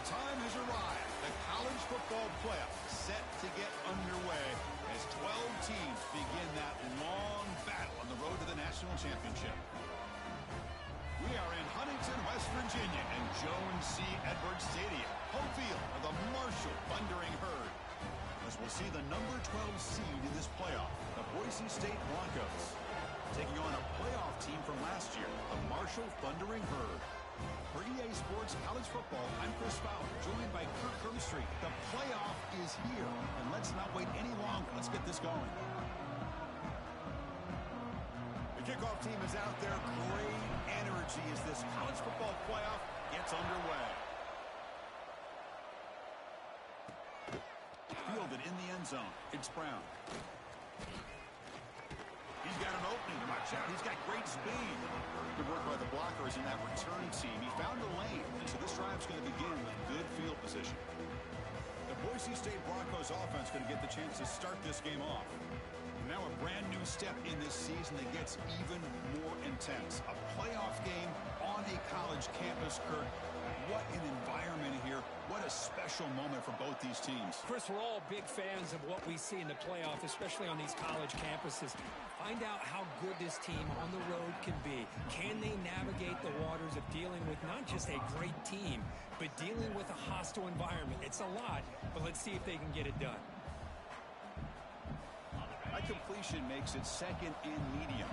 time has arrived. The college football playoff set to get underway as 12 teams begin that long battle on the road to the national championship. We are in Huntington, West Virginia, and Jones C. Edwards Stadium, home field of the Marshall Thundering Herd, as we'll see the number 12 seed in this playoff, the Boise State Broncos, taking on a playoff team from last year, the Marshall Thundering Herd. For EA Sports College Football, I'm Chris Fowler, joined by Kirk Herbstreit. The playoff is here, and let's not wait any longer. Let's get this going. The kickoff team is out there. Great energy as this college football playoff gets underway. Fielded in the end zone. It's Brown. He's got an opening to watch out. He's got great speed. Good work by the blockers in that return team. He found a lane, and so this drive's going to begin with good field position. The Boise State Broncos offense going to get the chance to start this game off. Now a brand new step in this season that gets even more intense. A playoff game on a college campus, Kurt. What an environment here. What a special moment for both these teams. Chris, we're all big fans of what we see in the playoff, especially on these college campuses. Find out how good this team on the road can be. Can they navigate the waters of dealing with not just a great team, but dealing with a hostile environment? It's a lot, but let's see if they can get it done. That completion makes it second and medium.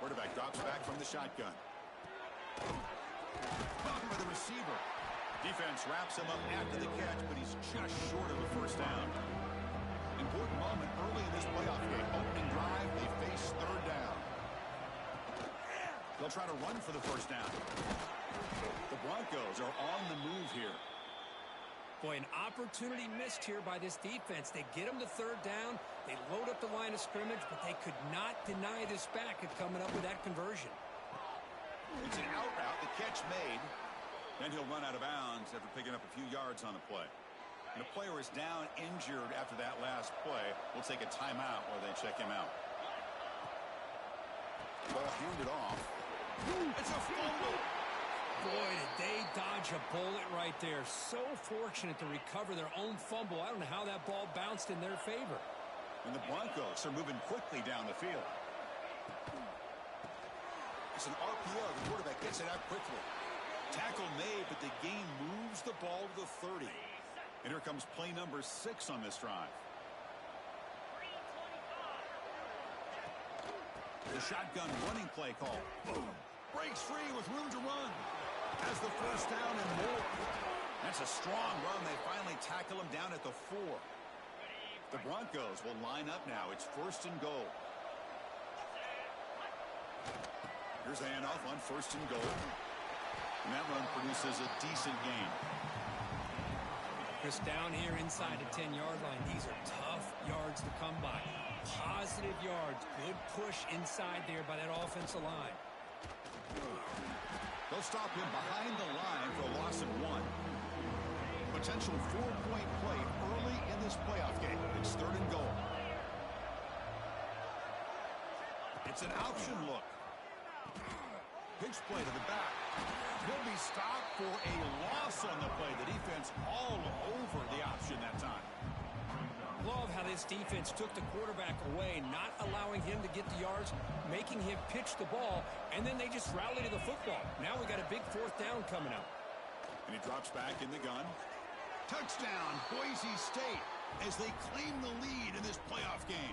Quarterback drops back from the shotgun. Caught by the receiver. Defense wraps him up after the catch, but he's just short of a first down. Important moment early in this playoff game. Opening drive, they face third down. They'll try to run for the first down. The Broncos are on the move here. Boy, an opportunity missed here by this defense. They get them to third down. They load up the line of scrimmage, but they could not deny this back at coming up with that conversion. It's an out route. The catch made. Then he'll run out of bounds after picking up a few yards on the play. And the player is down injured after that last play. We'll take a timeout while they check him out. Ball handed off. It's a fumble. Boy, did they dodge a bullet right there. So fortunate to recover their own fumble. I don't know how that ball bounced in their favor. And the Broncos are moving quickly down the field. It's an RPO. The quarterback gets it out quickly. Tackle made, but the game moves the ball to the 30. And here comes play number 6 on this drive. The shotgun running play call. Boom. Breaks free with room to run. Has the first down and more. That's a strong run. They finally tackle him down at the 4. The Broncos will line up now. It's first and goal. Here's a handoff on first and goal. And that run produces a decent gain. Chris, down here inside the 10-yard line, these are tough yards to come by. Positive yards. Good push inside there by that offensive line. They'll stop him behind the line for a loss of 1. Potential 4-point play early in this playoff game. It's third and goal. It's an option look. Pitch play to the back. He'll be stopped for a loss on the play. The defense all over the option that time. Love how this defense took the quarterback away, not allowing him to get the yards, making him pitch the ball, and then they just rally to the football. Now we got a big fourth down coming up. And he drops back in the gun. Touchdown, Boise State, as they claim the lead in this playoff game.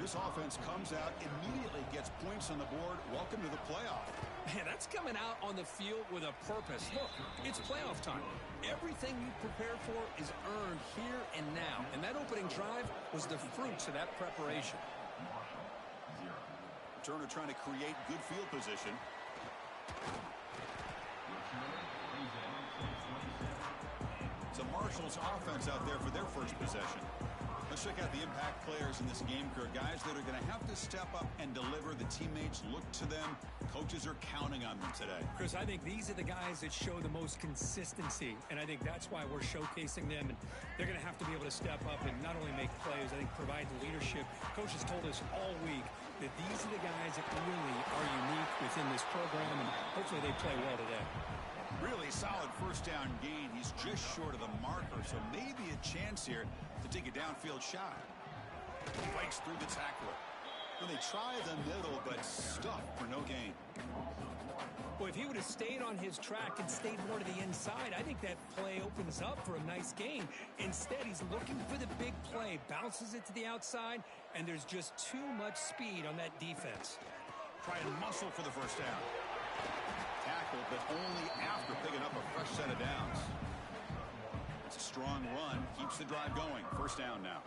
This offense comes out, immediately gets points on the board. Welcome to the playoff. Man, that's coming out on the field with a purpose. Look, it's playoff time. Everything you prepare for is earned here and now. And that opening drive was the fruits of that preparation. Turner trying to create good field position. It's a Marshall's offense out there for their first possession. Let's check out the impact players in this game, Kurt. Guys that are going to have to step up and deliver. The teammates look to them. Coaches are counting on them today. Chris, I think these are the guys that show the most consistency, and I think that's why we're showcasing them. And they're going to have to be able to step up and not only make plays, I think provide the leadership. Coaches told us all week, that these are the guys that really are unique within this program, and hopefully they play well today. Really solid first down gain. He's just short of the marker, so maybe a chance here to take a downfield shot. Breaks through the tackler. Well, they try the middle, but stuffed for no gain. Well, if he would have stayed on his track and stayed more to the inside, I think that play opens up for a nice gain. Instead, he's looking for the big play, bounces it to the outside, and there's just too much speed on that defense. Try and muscle for the first down. Tackled, but only after picking up a fresh set of downs. It's a strong run, keeps the drive going. First down now.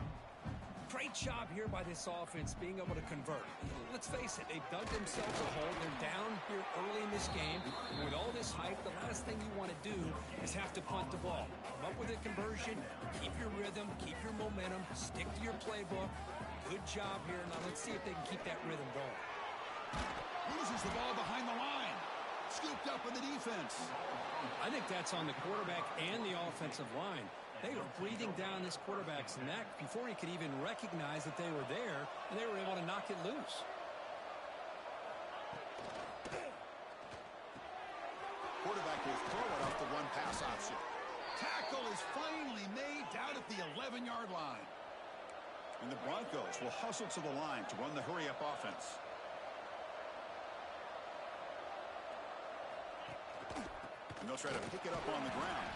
Great job here by this offense being able to convert. Let's face it, they've dug themselves a hole. They're down here early in this game. And with all this hype, the last thing you want to do is have to punt the ball. Come up with a conversion, keep your rhythm, keep your momentum, stick to your playbook. Good job here. Now let's see if they can keep that rhythm going. Loses the ball behind the line. Scooped up in the defense. I think that's on the quarterback and the offensive line. They were breathing down this quarterback's neck before he could even recognize that they were there, and they were able to knock it loose. Quarterback will throw it off the one-pass option. Tackle is finally made down at the 11-yard line. And the Broncos will hustle to the line to run the hurry-up offense. And they'll try to pick it up on the ground.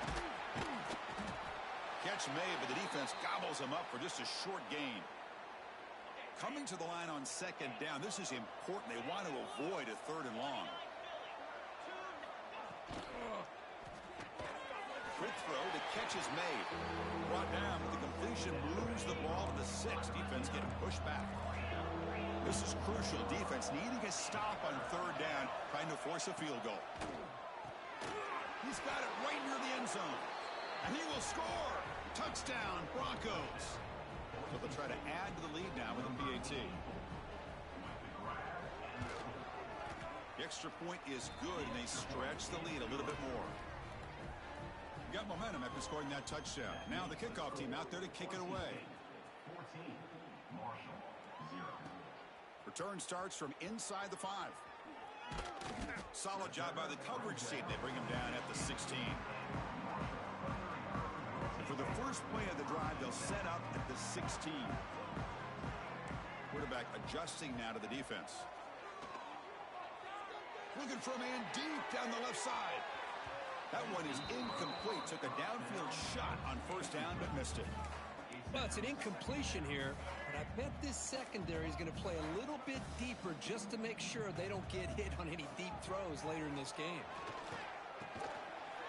Catch made, but the defense gobbles him up for just a short gain. Coming to the line on second down. This is important. They want to avoid a third and long. Quick throw, the catch is made. Brought down with the completion, moves the ball to the 6. Defense getting pushed back. This is crucial. Defense needing a stop on third down, trying to force a field goal. He's got it right near the end zone. And he will score. Touchdown, Broncos. So they'll try to add to the lead now with a PAT. The extra point is good, and they stretch the lead a little bit more. Got momentum after scoring that touchdown. Now the kickoff team out there to kick it away. Return starts from inside the 5. Solid job by the coverage team. They bring him down at the 16. For the first play of the drive, they'll set up at the 16. Quarterback adjusting now to the defense. Looking for a man deep down the left side. That one is incomplete. Took a downfield shot on first down, but missed it. Well, it's an incompletion here, but I bet this secondary is going to play a little bit deeper just to make sure they don't get hit on any deep throws later in this game.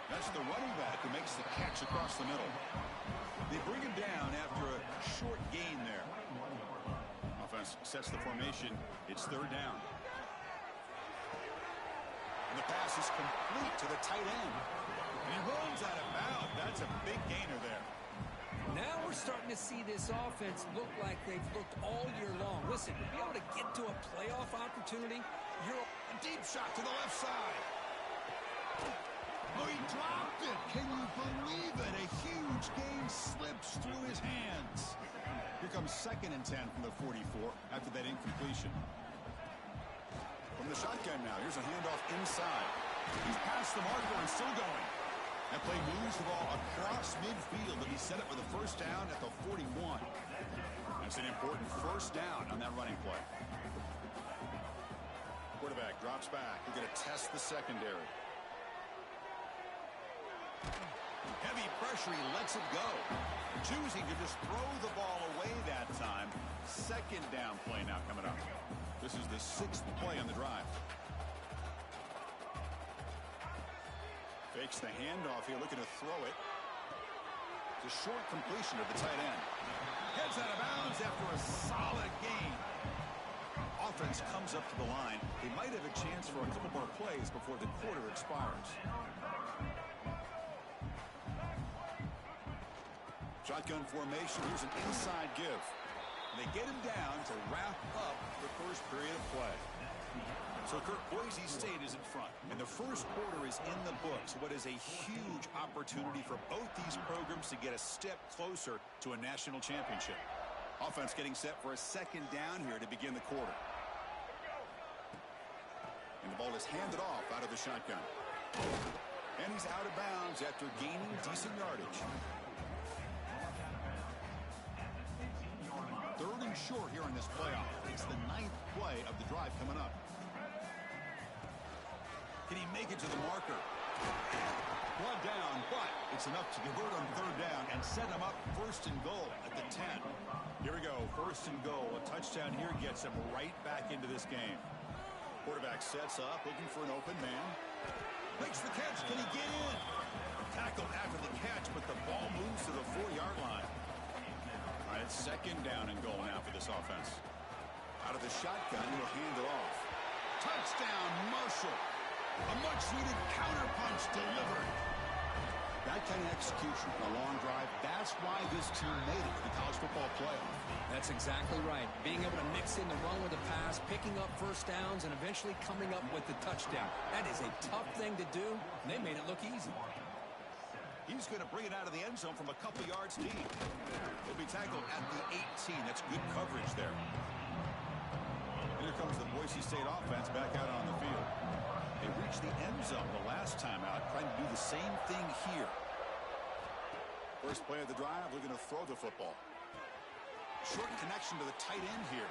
That's the running back who makes the catch across the middle. They bring him down after a short gain there. Offense sets the formation. It's third down. And the pass is complete to the tight end. And he rolls out of bounds. That's a big gainer there. Now we're starting to see this offense look like they've looked all year long. Listen, to be able to get to a playoff opportunity, you're a deep shot to the left side. Oh, he dropped it. Can you believe it? A huge gain slips through his hands. Here comes 2nd and 10 from the 44 after that incompletion. From the shotgun now, here's a handoff inside. He's past the marker and still going. That play moves the ball across midfield, and he set up for the first down at the 41. That's an important first down on that running play. Quarterback drops back. We're going to test the secondary. Heavy pressure, he lets it go. Choosing to just throw the ball away that time. Second down play now coming up. This is the 6th play on the drive. Fakes the handoff here, looking to throw it. It's a short completion to the tight end. Heads out of bounds after a solid gain. Offense comes up to the line. They might have a chance for a couple more plays before the quarter expires. Shotgun formation. Here's an inside give. They get him down to wrap up the first period of play. So, Kirk, Boise State is in front, and the first quarter is in the books. What is a huge opportunity for both these programs to get a step closer to a national championship. Offense getting set for a second down here to begin the quarter. And the ball is handed off out of the shotgun. And he's out of bounds after gaining decent yardage. 3rd and short here in this playoff. It's the 9th play of the drive coming up. Can he make it to the marker? One down, but it's enough to convert on 3rd down and set him up 1st and goal at the 10. Here we go, 1st and goal. A touchdown here gets him right back into this game. Quarterback sets up, looking for an open man. Makes the catch. Can he get in? Tackled after the catch, but the ball moves to the 4-yard line. All right, it's 2nd down and goal now for this offense. Out of the shotgun, he'll hand it off. Touchdown, Marshall. A much-needed counterpunch delivered. That kind of execution, a long drive, that's why this team made it to the college football playoff. That's exactly right. Being able to mix in the run with the pass, picking up 1st downs, and eventually coming up with the touchdown. That is a tough thing to do, and they made it look easy. He's going to bring it out of the end zone from a couple yards deep. He'll be tackled at the 18. That's good coverage there. And here comes the Boise State offense back out on the field. They reached the end zone the last time out, trying to do the same thing here. First play of the drive, looking to throw the football. Short connection to the tight end here.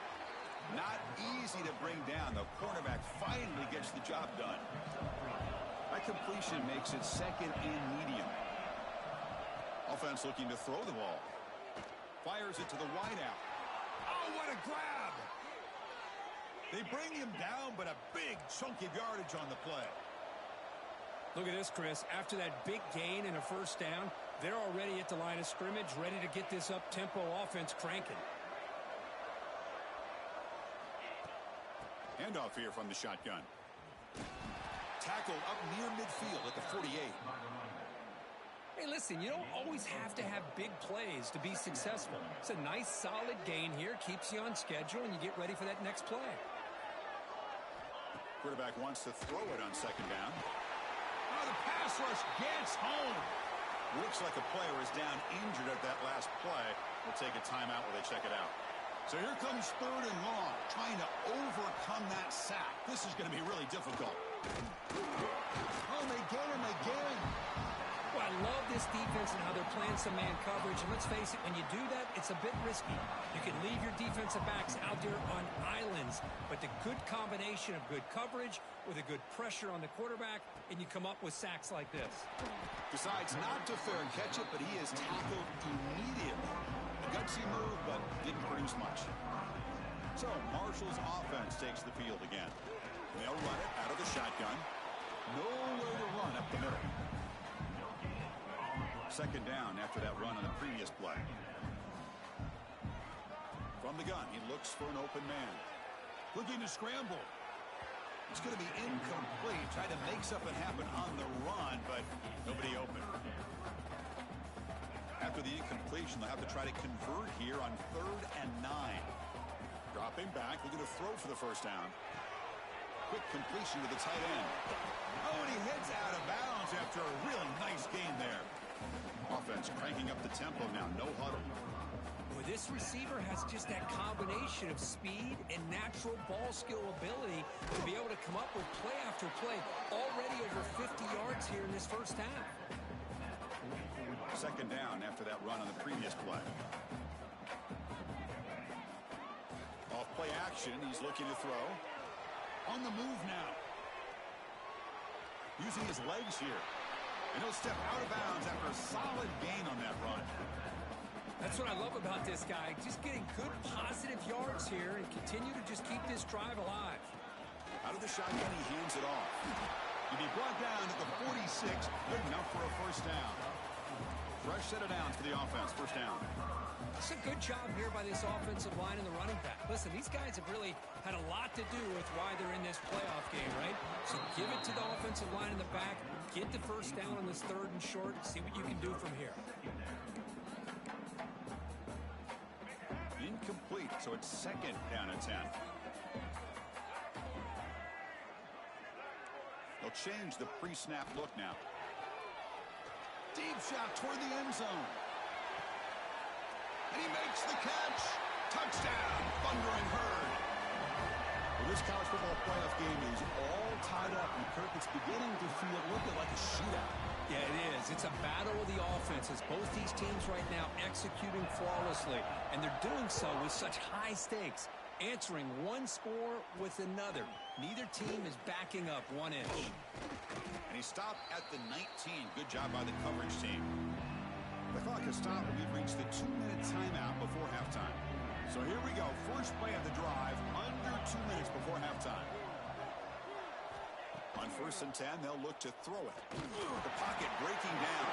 Not easy to bring down. The cornerback finally gets the job done. That completion makes it 2nd and medium. Offense looking to throw the ball. Fires it to the wideout. Oh, what a grab! They bring him down, but a big chunk of yardage on the play. Look at this, Chris. After that big gain and a 1st down, they're already at the line of scrimmage, ready to get this up-tempo offense cranking. Handoff here from the shotgun. Tackled up near midfield at the 48. Hey, listen, you don't always have to have big plays to be successful. It's a nice, solid gain here. Keeps you on schedule, and you get ready for that next play. Quarterback wants to throw it on 2nd down. Oh, the pass rush gets home. Looks like a player is down injured at that last play. We'll take a timeout while they check it out. So here comes 3rd and long, trying to overcome that sack. This is going to be really difficult. Oh, they get him again. Well, I love this defense and how they're playing some man coverage. And let's face it, when you do that, it's a bit risky. You can leave your defensive backs out there on islands, but the good combination of good coverage with a good pressure on the quarterback, and you come up with sacks like this. Decides not to fair catch it, but he is tackled immediately. A gutsy move, but didn't produce much. So Marshall's offense takes the field again. They'll run it out of the shotgun. Nowhere to run up the middle. 2nd down after that run on the previous play. From the gun, he looks for an open man. Looking to scramble. It's going to be incomplete. Tried to make something happen on the run, but nobody open. After the incompletion, they'll have to try to convert here on 3rd and 9. Dropping back, looking to throw for the 1st down. Quick completion to the tight end. Oh, and he heads out of bounds after a really nice gain there. Offense cranking up the tempo now, no huddle. Boy, this receiver has just that combination of speed and natural ball skill ability to be able to come up with play after play. Already over 50 yards here in this 1st half. 2nd down after that run on the previous play. Off play action, he's looking to throw. On the move now. Using his legs here. And he'll step out of bounds after a solid gain on that run. That's what I love about this guy. Just getting good, positive yards here and continue to just keep this drive alive. Out of the shotgun, he hands it off. He'll be brought down at the 46. Good enough for a 1st down. Fresh set of downs for the offense. 1st down. It's a good job here by this offensive line and the running back. Listen, these guys have really had a lot to do with why they're in this playoff game, right? So give it to the offensive line in the back. Get the 1st down on this 3rd and short. See what you can do from here. Incomplete, so it's 2nd down and 10. They'll change the pre-snap look now. Deep shot toward the end zone. And he makes the catch. Touchdown, Thundering Herd. Well, this college football playoff game is all tied up, and Kirk, it's beginning to feel a little bit like a shootout. Yeah, it is. It's a battle of the offenses. Both these teams right now executing flawlessly, and they're doing so with such high stakes, answering one score with another. Neither team is backing up 1 inch. And he stopped at the 19. Good job by the coverage team. The clock has stopped, and we've reached the 2-minute timeout before halftime. So here we go. First play of the drive, under 2 minutes before halftime. On 1st and 10, they'll look to throw it. The pocket breaking down.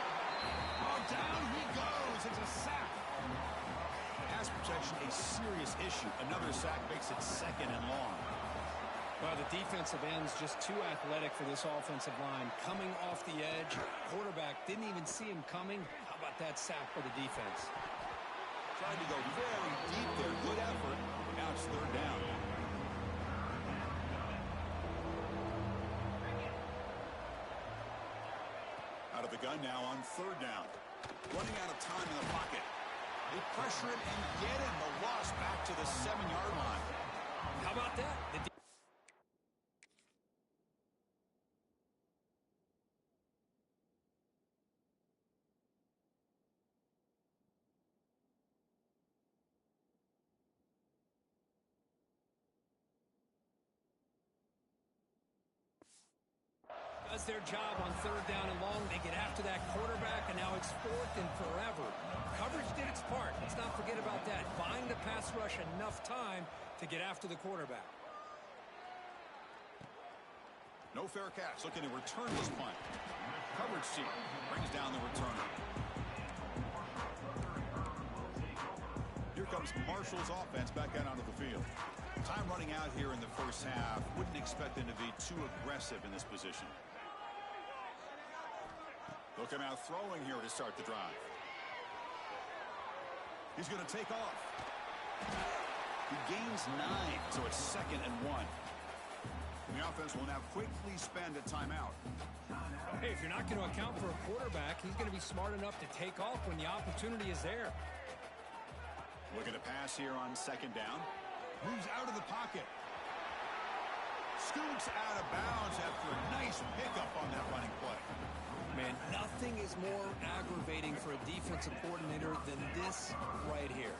Oh, down he goes. It's a sack. Pass protection, a serious issue. Another sack makes it 2nd and long. Well, the defensive end's just too athletic for this offensive line. Coming off the edge, quarterback didn't even see him coming. How about that sack for the defense? Tried to go very deep there. Good effort. Now it's 3rd down. Out of the gun now on 3rd down. Running out of time in the pocket. They pressure it and get him. The loss back to the 7-yard line. How about that? Does their job on 3rd down and long. They get after that quarterback, and now it's 4th and forever. Coverage did its part. Let's not forget about that. Buying the pass rush enough time to get after the quarterback. No fair catch. Looking to return this punt. Coverage team brings down the returner. Here comes Marshall's offense back out onto the field. Time running out here in the first half. Wouldn't expect them to be too aggressive in this position. They'll come out throwing here to start the drive. He's going to take off. He gains 9, so it's 2nd and 1. The offense will now quickly spend a timeout. Hey, if you're not going to account for a quarterback, he's going to be smart enough to take off when the opportunity is there. Looking to pass here on 2nd down. Moves out of the pocket. Scoots out of bounds after a nice pickup on that running play. Man, nothing is more aggravating for a defensive coordinator than this right here.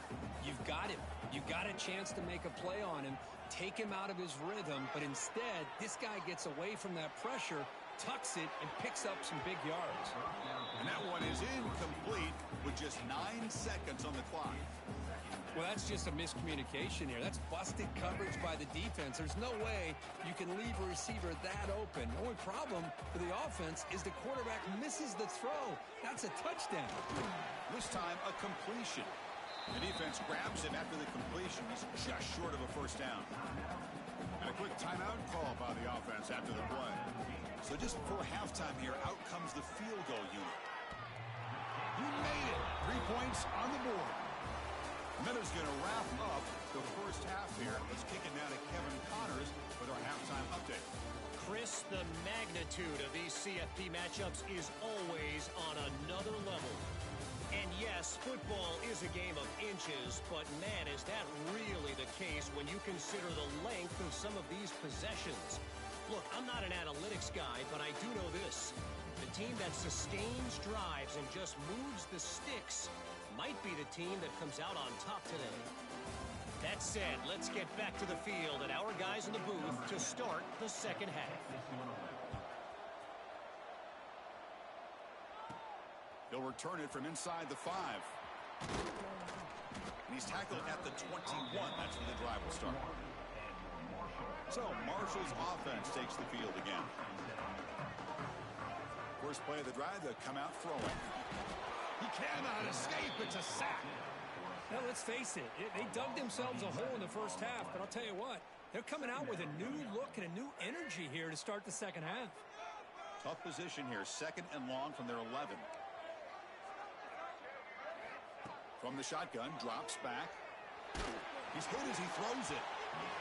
You've got him. You've got a chance to make a play on him, take him out of his rhythm, but instead, this guy gets away from that pressure, tucks it, and picks up some big yards. And that one is incomplete with just 9 seconds on the clock. Well, that's just a miscommunication here. That's busted coverage by the defense. There's no way you can leave a receiver that open. The only problem for the offense is the quarterback misses the throw. That's a touchdown. This time, a completion. The defense grabs him after the completion. He's just short of a 1st down. And a quick timeout call by the offense after the play. So just before halftime here, out comes the field goal unit. You made it. 3 points on the board. Miller's going to wrap up the first half here. Let's kick it now to Kevin Connors with our halftime update. Chris, the magnitude of these CFP matchups is always on another level. And yes, football is a game of inches, but man, is that really the case when you consider the length of some of these possessions. Look, I'm not an analytics guy, but I do know this. The team that sustains drives and just moves the sticks might be the team that comes out on top today. That said, let's get back to the field and our guys in the booth to start the second half. He'll return it from inside the 5. And he's tackled at the 21. That's where the drive will start. So Marshall's offense takes the field again. First play of the drive, they'll come out throwing. He cannot escape. It's a sack. Now, let's face it. They dug themselves a hole in the first half, but I'll tell you what, they're coming out with a new look and a new energy here to start the second half. Tough position here. 2nd and long from their 11. From the shotgun, drops back. He's hit as he throws it.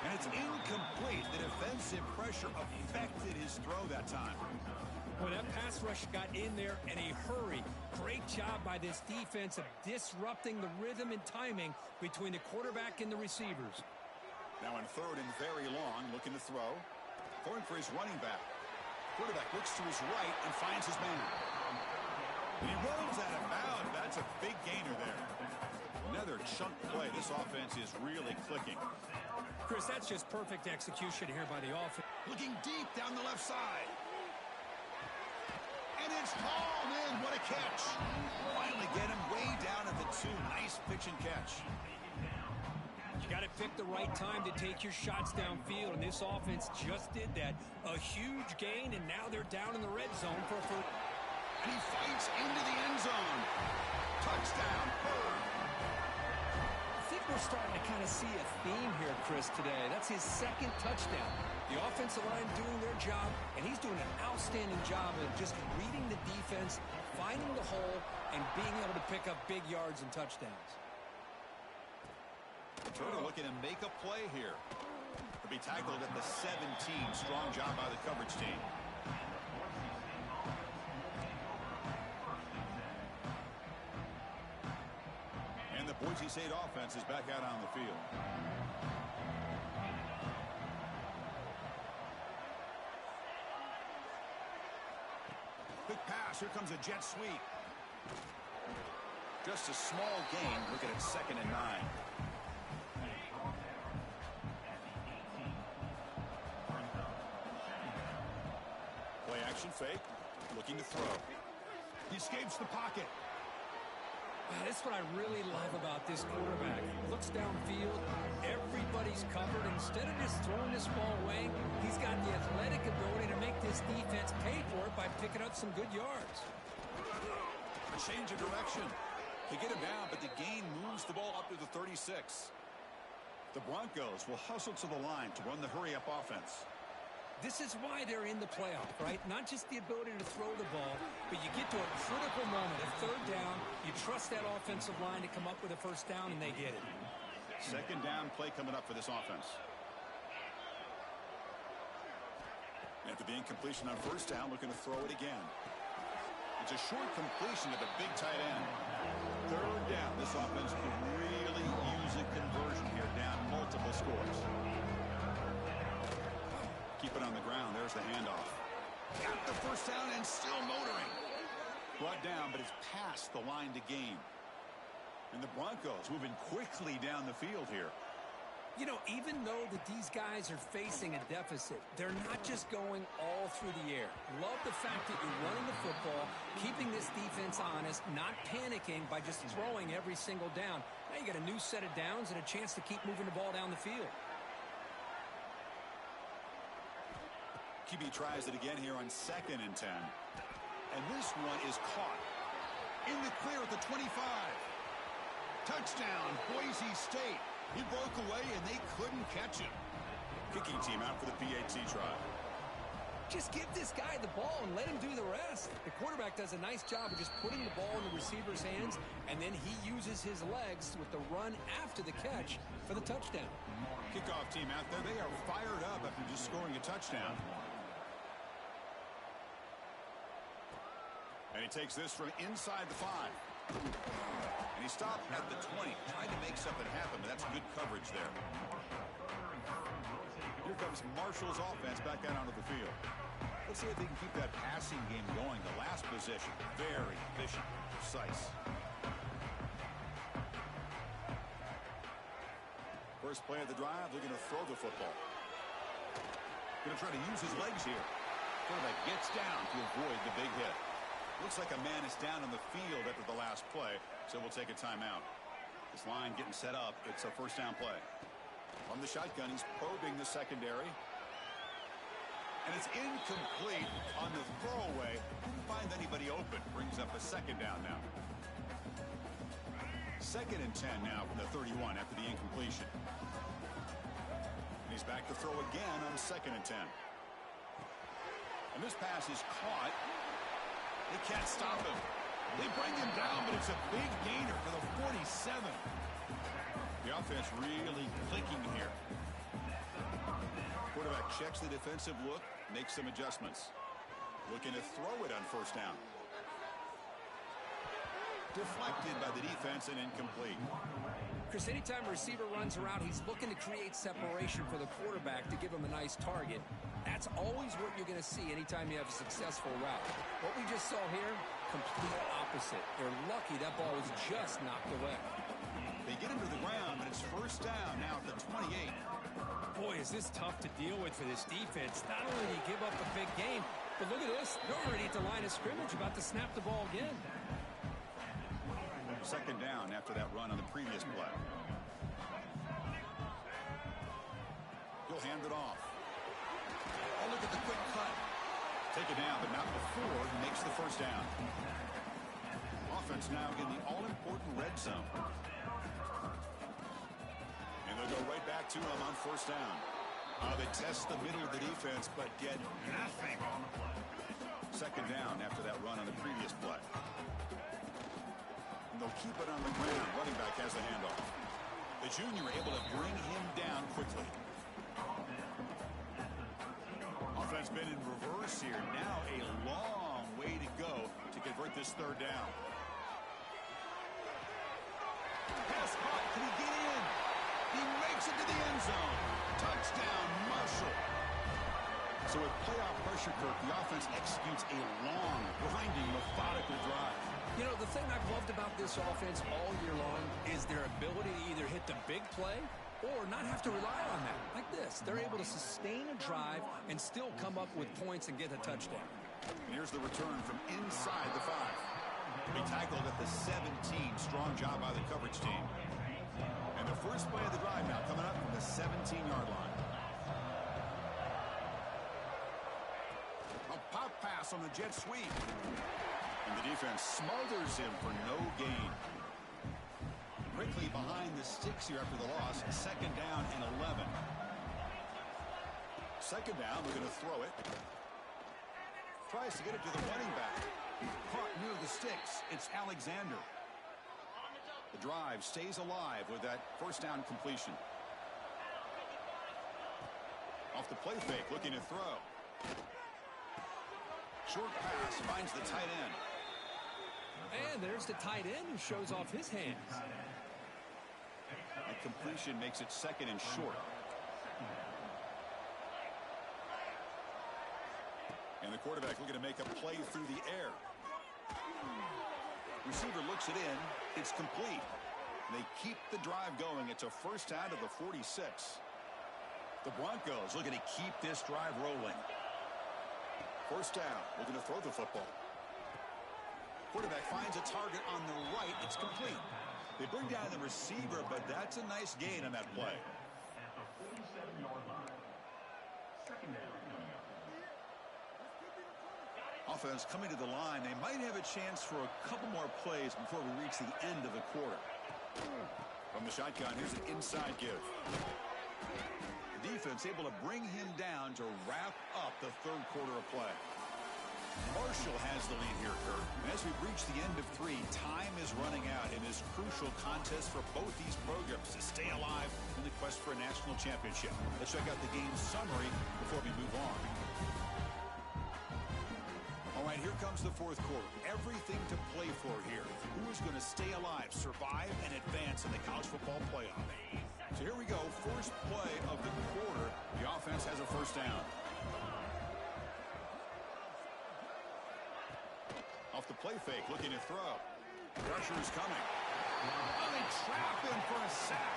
And it's incomplete. The defensive pressure affected his throw that time. Well, that pass rush got in there in a hurry. Great job by this defense of disrupting the rhythm and timing between the quarterback and the receivers. Now in third and very long, looking to throw. Throwing for his running back. Quarterback looks to his right and finds his man. He rolls out of bounds. That's a big gainer there. Another chunk play. This offense is really clicking. Chris, that's just perfect execution here by the offense. Looking deep down the left side. And it's hauled in. What a catch. Finally get him way down at the 2. Nice pitch and catch. You got to pick the right time to take your shots downfield, and this offense just did that. A huge gain, and now they're down in the red zone for a first. And he fights into the end zone. Touchdown, Bird. I think we're starting to kind of see a theme here, Chris, today. That's his second touchdown. The offensive line doing their job, and he's doing an outstanding job of just reading the defense, finding the hole, and being able to pick up big yards and touchdowns. Turner looking to make a play here. He'll be tackled at the 17. Strong job by the coverage team. And the Boise State offense is back out on the field. Quick pass. Here comes a jet sweep. Just a small gain. Look at it, 2nd and 9. Play action fake. Looking to throw. He escapes the pocket. That's what I really love about this quarterback. Looks downfield. Everybody's covered. Instead of just throwing this ball away, he's got the athletic ability to make this defense pay for it by picking up some good yards. A change of direction. They get him down, but the gain moves the ball up to the 36. The Broncos will hustle to the line to run the hurry-up offense. This is why they're in the playoff, right? Not just the ability to throw the ball, but you get to a critical moment, a 3rd down, you trust that offensive line to come up with a 1st down, and they get it. 2nd down play coming up for this offense. After the incompletion on 1st down, looking to throw it again. It's a short completion to the big tight end. 3rd down. This offense could really use a conversion here, down multiple scores. Keep it on the ground. There's the handoff. Got the 1st down and still motoring. Brought down, but it's past the line to gain. And the Broncos moving quickly down the field here. You know, even though that these guys are facing a deficit, they're not just going all through the air. Love the fact that you're running the football, keeping this defense honest, not panicking by just throwing every single down. Now you got a new set of downs and a chance to keep moving the ball down the field. QB tries it again here on 2nd and 10. And this one is caught. In the clear at the 25. Touchdown, Boise State. He broke away, and they couldn't catch him. Kicking team out for the PAT try. Just give this guy the ball and let him do the rest. The quarterback does a nice job of just putting the ball in the receiver's hands, and then he uses his legs with the run after the catch for the touchdown. Kickoff team out there. They are fired up after just scoring a touchdown. And he takes this from inside the 5. And he stopped at the 20. Tried to make something happen, but that's good coverage there. Here comes Marshall's offense back out onto the field. Let's see if they can keep that passing game going. The last possession, very efficient, precise. First play of the drive, they're going to throw the football. Going to try to use his legs here. Quarterback gets down to avoid the big hit. Looks like a man is down on the field after the last play, so we'll take a timeout. This line getting set up. It's a 1st down play. From the shotgun, he's probing the secondary. And it's incomplete on the throwaway. Couldn't find anybody open. Brings up a 2nd down now. 2nd and 10 now from the 31 after the incompletion. And he's back to throw again on 2nd and 10. And this pass is caught. They can't stop him. They bring him down, but it's a big gainer for the 47. The offense really clicking here. Quarterback checks the defensive look, makes some adjustments. Looking to throw it on 1st down. Deflected by the defense and incomplete. Chris, anytime a receiver runs around, he's looking to create separation for the quarterback to give him a nice target. That's always what you're going to see anytime you have a successful route. What we just saw here, complete opposite. They're lucky that ball was just knocked away. They get him to the ground, and it's first down now at the 28. Boy, is this tough to deal with for this defense. Not only do you give up a big gain, but look at this. They're already at the line of scrimmage, about to snap the ball again. Second down after that run on the previous play. He'll hand it off. Oh, look at the quick cut. Take it down, but not before he makes the first down. Offense now in the all-important red zone. And they'll go right back to him on first down. They test the middle of the defense, but get nothing on the play. Second down after that run on the previous play. And they'll keep it on the ground. Running back has the handoff. The junior able to bring him down quickly. Offense been in reverse here. Now a long way to go to convert this third down. Pass caught. Can he get in? He makes it to the end zone. Touchdown, Marshall. So with playoff pressure, Kirk, the offense executes a long, grinding, methodical drive. You know, the thing I've loved about this offense all year long is their ability to either hit the big play or not have to rely on that. Like this. They're able to sustain a drive and still come up with points and get a touchdown. Here's the return from inside the 5. He tackled at the 17. Strong job by the coverage team. And the first play of the drive now coming up from the 17-yard line. A pop pass on the jet sweep. And the defense smothers him for no gain. Quickly behind the sticks here after the loss. Second down and 11. Second down, we're going to throw it. Tries to get it to the running back. Caught near the sticks. It's Alexander. The drive stays alive with that first down completion. Off the play fake, looking to throw. Short pass finds the tight end. And there's the tight end who shows off his hands. That completion makes it second and short. And the quarterback looking to make a play through the air. Receiver looks it in. It's complete. They keep the drive going. It's a first down to the 46. The Broncos looking to keep this drive rolling. First down. Looking to throw the football. Quarterback finds a target on the right. It's complete. They bring down the receiver, but that's a nice gain on that play. Offense coming to the line. They might have a chance for a couple more plays before we reach the end of the quarter. From the shotgun, here's an inside give. The defense able to bring him down to wrap up the third quarter of play. Marshall has the lead here, Kirk. And as we reach the end of 3, time is running out in this crucial contest for both these programs to stay alive in the quest for a national championship. Let's check out the game summary before we move on. All right, here comes the fourth quarter. Everything to play for here. Who is going to stay alive, survive, and advance in the college football playoff? So here we go. First play of the quarter. The offense has a first down. Off the play fake, looking to throw. Pressure is coming. Oh, they trap him for a sack.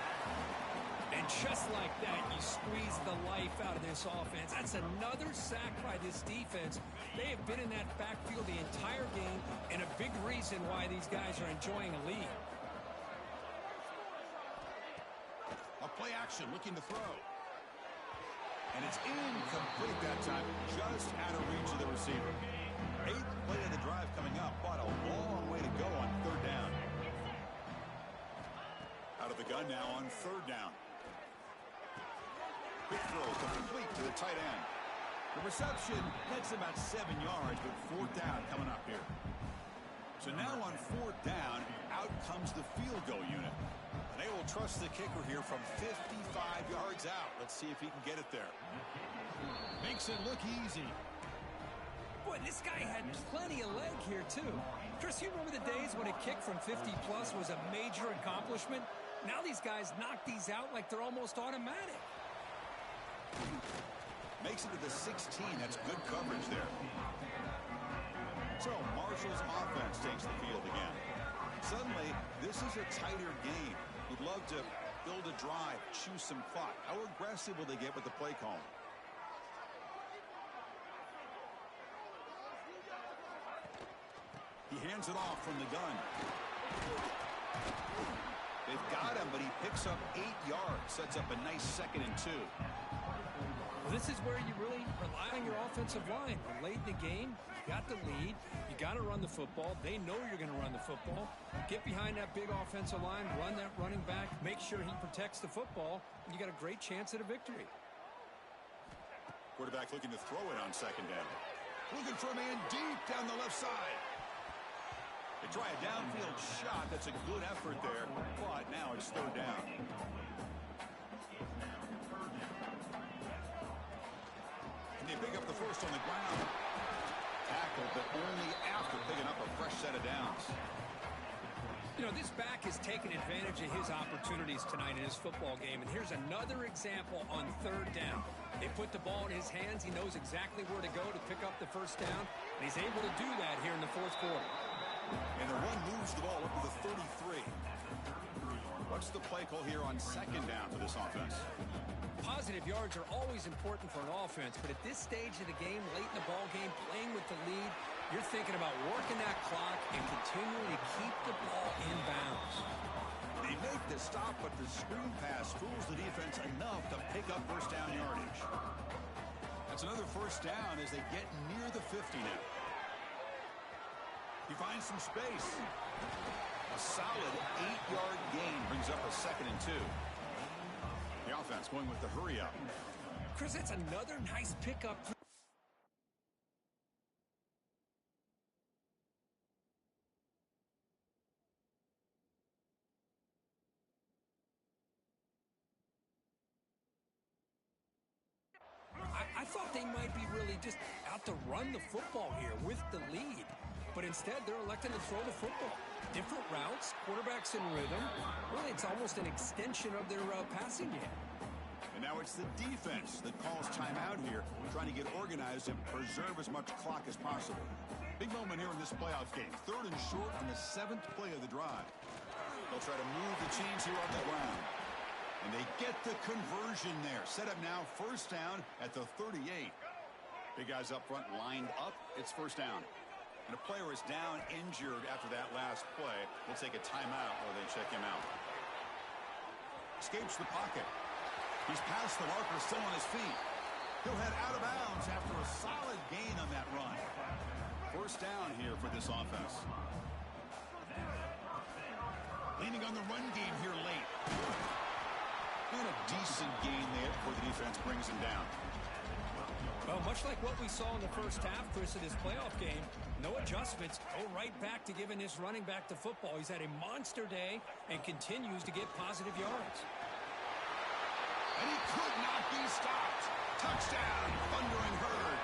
And just like that, you squeeze the life out of this offense. That's another sack by this defense. They have been in that backfield the entire game, and a big reason why these guys are enjoying a lead. A play action, looking to throw. And it's incomplete that time, just out of reach of the receiver. 8th play of the drive coming up, but a long way to go on third down. Out of the gun now on third down. Quick throw complete to the tight end. The reception gets about 7 yards, but fourth down coming up here. So now on fourth down, out comes the field goal unit. And they will trust the kicker here from 55 yards out. Let's see if he can get it there. Makes it look easy. Boy, this guy had plenty of leg here, too. Chris, you remember the days when a kick from 50-plus was a major accomplishment? Now these guys knock these out like they're almost automatic. Makes it to the 16. That's good coverage there. So Marshall's offense takes the field again. Suddenly, this is a tighter game. Would love to build a drive, choose some clock. How aggressive will they get with the play call? He hands it off from the gun. They've got him, but he picks up 8 yards. Sets up a nice 2nd and 2. Well, this is where you really rely on your offensive line. You're late in the game, you got the lead, you got to run the football. They know you're going to run the football. Get behind that big offensive line, run that running back, make sure he protects the football, and you got a great chance at a victory. Quarterback looking to throw it on 2nd down. Looking for a man deep down the left side. They try a downfield shot. That's a good effort there, but now it's 3rd down. And they pick up the first on the ground. Tackled, but only after picking up a fresh set of downs. You know, this back has taken advantage of his opportunities tonight in his football game, and here's another example on 3rd down. They put the ball in his hands. He knows exactly where to go to pick up the first down, and he's able to do that here in the 4th quarter. And the run moves the ball up to the 33. What's the play call here on 2nd down for this offense? Positive yards are always important for an offense, but at this stage of the game, late in the ball game, playing with the lead, you're thinking about working that clock and continuing to keep the ball in bounds. They make the stop, but the screen pass fools the defense enough to pick up first down yardage. That's another first down as they get near the 50 now. He finds some space. A solid 8-yard gain brings up a 2nd and 2. The offense going with the hurry up. Chris, that's another nice pickup. I thought they might be really just out to run the football here with the lead. But instead, they're electing to throw the football. Different routes, quarterbacks in rhythm. Really, it's almost an extension of their passing game. And now it's the defense that calls timeout here, trying to get organized and preserve as much clock as possible. Big moment here in this playoff game. 3rd and short on the 7th play of the drive. They'll try to move the chains here on the ground. And they get the conversion there. Set up now, first down at the 38. Big guys up front lined up. It's first down. And a player is down injured after that last play. We'll take a timeout while they check him out. Escapes the pocket. He's past the marker, still on his feet. He'll head out of bounds after a solid gain on that run. First down here for this offense. Leaning on the run game here late. And a decent gain there before the defense brings him down. Well, much like what we saw in the first half, Chris, of this playoff game, no adjustments, go right back to giving this running back the football. He's had a monster day and continues to get positive yards. And he could not be stopped. Touchdown, Thundering Herd.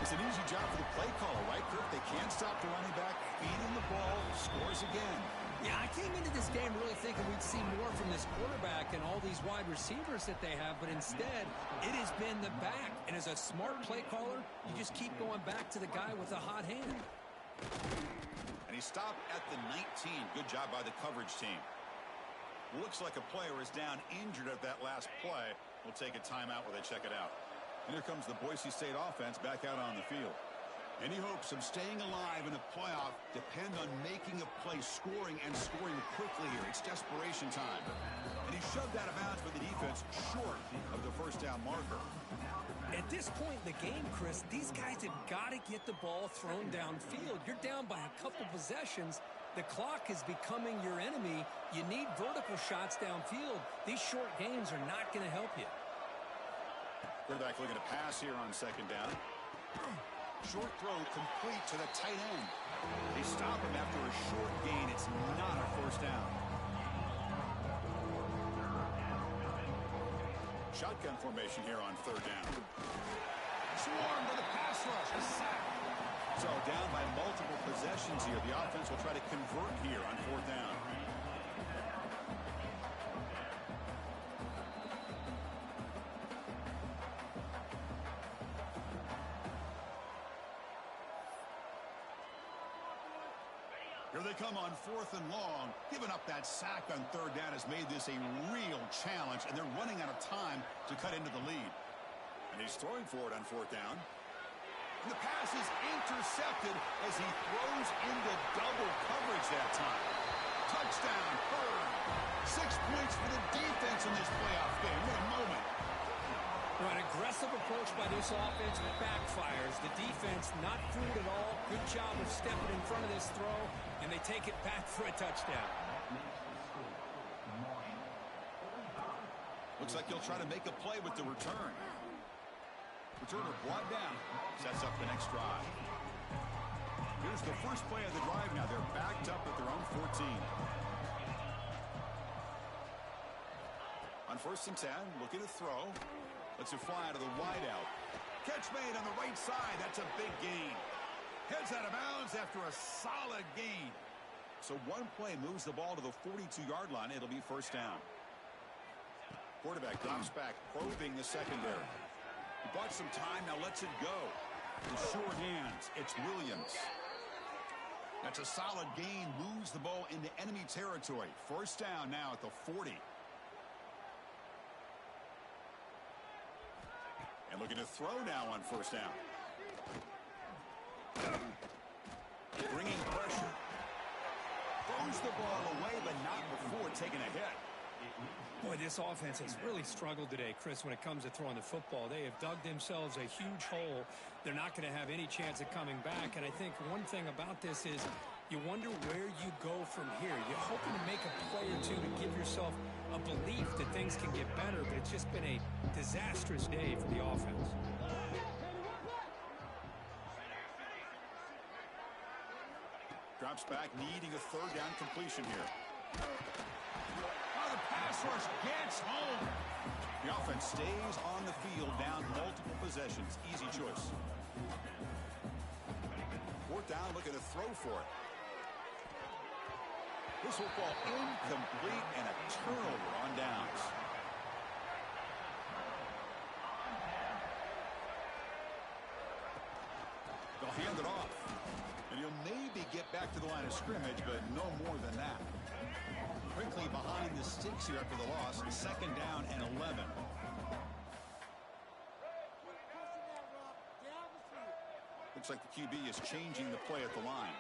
It's an easy job for the play caller, right, Kirk? They can't stop the running back, feeding the ball, scores again. Yeah, I came into this game really thinking we'd see more from this quarterback and all these wide receivers that they have, but instead, it has been the back. And as a smart play caller, you just keep going back to the guy with the hot hand. And he stopped at the 19. Good job by the coverage team. Looks like a player is down injured at that last play. We'll take a timeout while they check it out. And here comes the Boise State offense back out on the field. Any hopes of staying alive in a playoff depend on making a play, scoring, and scoring quickly here. It's desperation time. And he shoved out of bounds for the defense short of the first down marker. At this point in the game, Chris, these guys have got to get the ball thrown downfield. You're down by a couple possessions. The clock is becoming your enemy. You need vertical shots downfield. These short gains are not going to help you. Quarterback looking to pass here on 2nd down. Short throw complete to the tight end. They stop him after a short gain. It's not a first down. Shotgun formation here on 3rd down. Swarmed by the pass rush. A sack. So down by multiple possessions here. The offense will try to convert here on 4th down. Here they come on 4th and long. Giving up that sack on 3rd down has made this a real challenge, and they're running out of time to cut into the lead. And he's throwing for it on 4th down. And the pass is intercepted as he throws into double coverage that time. Touchdown, Bird. 6 points for the defense in this playoff game. What a moment. Well, an aggressive approach by this offense backfires. The defense not fooled at all. Good job of stepping in front of this throw, and they take it back for a touchdown. Looks like he'll try to make a play with the return. Returner brought down. Sets up the next drive. Here's the first play of the drive now. They're backed up at their own 14. On 1st and 10, looking to throw. Lets it fly to the wideout. Catch made on the right side. That's a big gain. Heads out of bounds after a solid gain. So one play moves the ball to the 42-yard line. It'll be 1st down. Quarterback drops back, probing the secondary. He bought some time, now lets it go. The short hands, it's Williams. That's a solid gain, moves the ball into enemy territory. 1st down now at the 40. And looking to throw now on 1st down. Bringing pressure. Throws the ball away, but not before taking a hit. Boy, this offense has really struggled today, Chris, when it comes to throwing the football. They have dug themselves a huge hole. They're not going to have any chance of coming back. And I think one thing about this is you wonder where you go from here. You're hoping to make a play or two to give yourself a belief that things can get better, but it's just been a disastrous day for the offense. Drops back, needing a 3rd down completion here. Oh, the pass rush gets home. The offense stays on the field, down multiple possessions. Easy choice. 4th down, looking to throw for it. This will fall incomplete and a turnover on downs. They'll hand it off. And he'll maybe get back to the line of scrimmage, but no more than that. Quickly behind the sticks here after the loss. 2nd down and 11. Looks like the QB is changing the play at the line.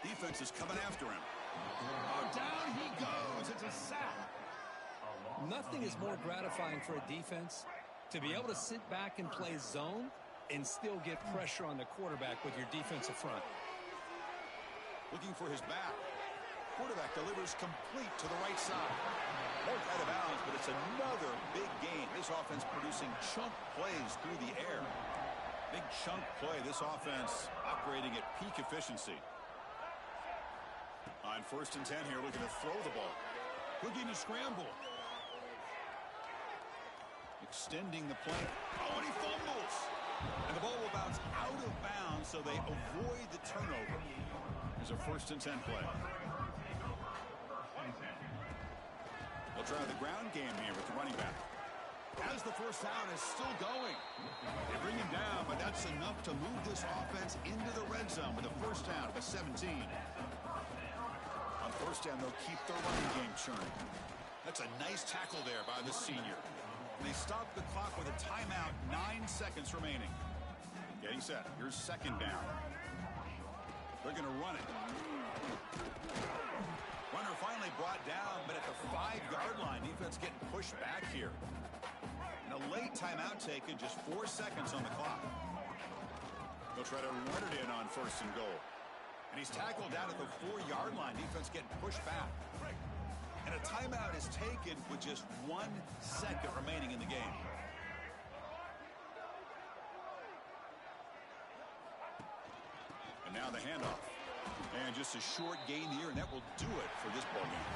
Defense is coming after him. Oh, down he goes. It's a sack. Nothing is more gratifying for a defense to be able to sit back and play zone and still get pressure on the quarterback with your defensive front. Looking for his back. Quarterback delivers complete to the right side. Marked out of bounds, but it's another big gain. This offense producing chunk plays through the air. Big chunk play. This offense operating at peak efficiency. On 1st and 10 here, looking to throw the ball. Looking to scramble. Extending the play. Oh, and he fumbles. And the ball will bounce out of bounds, so they avoid the turnover. There's a 1st and 10 play. They'll try the ground game here with the running back. As the 1st down is still going. They bring him down, but that's enough to move this offense into the red zone with a 1st down at the 17. On 1st down, they'll keep their running game churning. That's a nice tackle there by the senior. And they stop the clock with a timeout, 9 seconds remaining. Getting set. Here's 2nd down. They're going to run it. Runner finally brought down, but at the 5-yard line, defense getting pushed back here. And a late timeout taken, just 4 seconds on the clock. They'll try to run it in on 1st and goal. And he's tackled down at the 4-yard line. Defense getting pushed back. And a timeout is taken with just 1 second remaining in the game. And now the handoff. And just a short gain here, and that will do it for this ball game.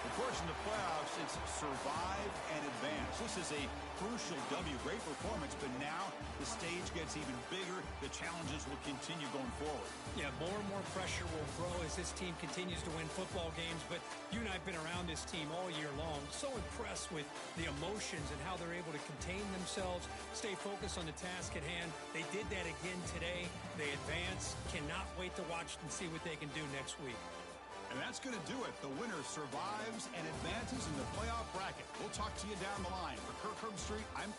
Of course, in the playoffs, it's survive and advance. This is a crucial W. Great performance, but now the stage gets even bigger. The challenges will continue going forward. Yeah, more and more pressure will grow as this team continues to win football games. But you and I have been around this team all year long. So impressed with the emotions and how they're able to contain themselves, stay focused on the task at hand. They did that again today. They advance. Cannot wait to watch and see what they can do next week. And that's going to do it. The winner survives and advances in the playoff bracket. We'll talk to you down the line. For Kirk Herbstreit, I'm